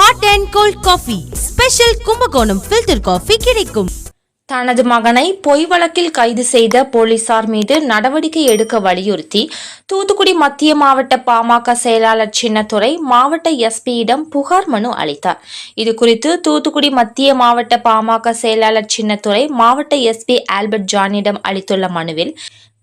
Hot and cold coffee special Kumbakonam filter coffee கிடைக்கும். தனது மகனை பொய் வழக்கில் கைது செய்த போலீசார் மீது நடவடிக்கை எடுக்க வலியுறுத்தி தூத்துக்குடி மத்திய மாவட்ட பாமக செயலாளர் சின்னத்துரை மாவட்ட எஸ்பியிடம் புகார் மனு அளித்தார். இதுகுறித்து தூத்துக்குடி மத்திய மாவட்ட பாமக செயலாளர் சின்னத்துரை மாவட்ட எஸ்பி ஆல்பர்ட் ஜானிடம் அளித்துள்ள மனுவில்,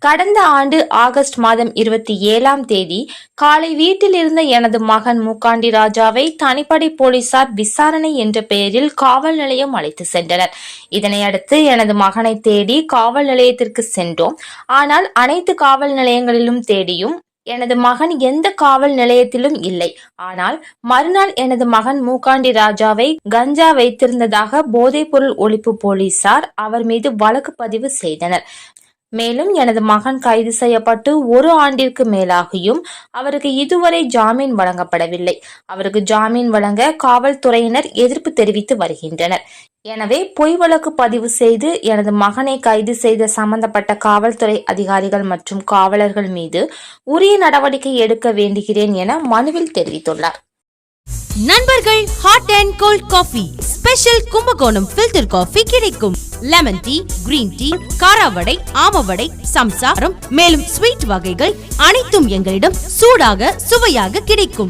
கடந்த ஆண்டு ஆகஸ்ட் மாதம் 27ஆம் தேதி காலை வீட்டில் இருந்த எனது மகன் மூக்காண்டி ராஜாவை தனிப்படை போலீசார் விசாரணை என்ற பெயரில் காவல் நிலையம் அழைத்து சென்றனர். இதனையடுத்து எனது மகனை தேடி காவல் நிலையத்திற்கு சென்றோம். ஆனால் அனைத்து காவல் நிலையங்களிலும் தேடியும் எனது மகன் எந்த காவல் நிலையத்திலும் இல்லை. ஆனால் மறுநாள் எனது மகன் மூக்காண்டி ராஜாவை கஞ்சா வைத்திருந்ததாக போதைப்பொருள் ஒழிப்பு போலீசார் அவர் மீது வழக்கு பதிவு செய்தனர். மேலும் எனது மகன் கைது செய்யப்பட்டு 1 ஆண்டிற்கு மேலாகியும் அவருக்கு இதுவரை ஜாமீன் வழங்கப்படவில்லை. அவருக்கு ஜாமீன் வழங்க காவல்துறையினர் எதிர்ப்பு தெரிவித்து வருகின்றனர். எனவே பொய் வழக்கு பதிவு செய்து எனது மகனை கைது செய்த சம்பந்தப்பட்ட காவல்துறை அதிகாரிகள் மற்றும் காவலர்கள் மீது உரிய நடவடிக்கை எடுக்க வேண்டுகிறேன் என மனுவில் தெரிவித்துள்ளார். நண்பர்கள், hot and cold coffee special Kumbakonam filter coffee கிடைக்கும். லெமன் டீ, கிரீன் டீ, காராவடை, ஆமவடை, சம்சாரம் மேலும் ஸ்வீட் வகைகள் அனைத்தும் எங்களிடம் சூடாக சுவையாக கிடைக்கும்.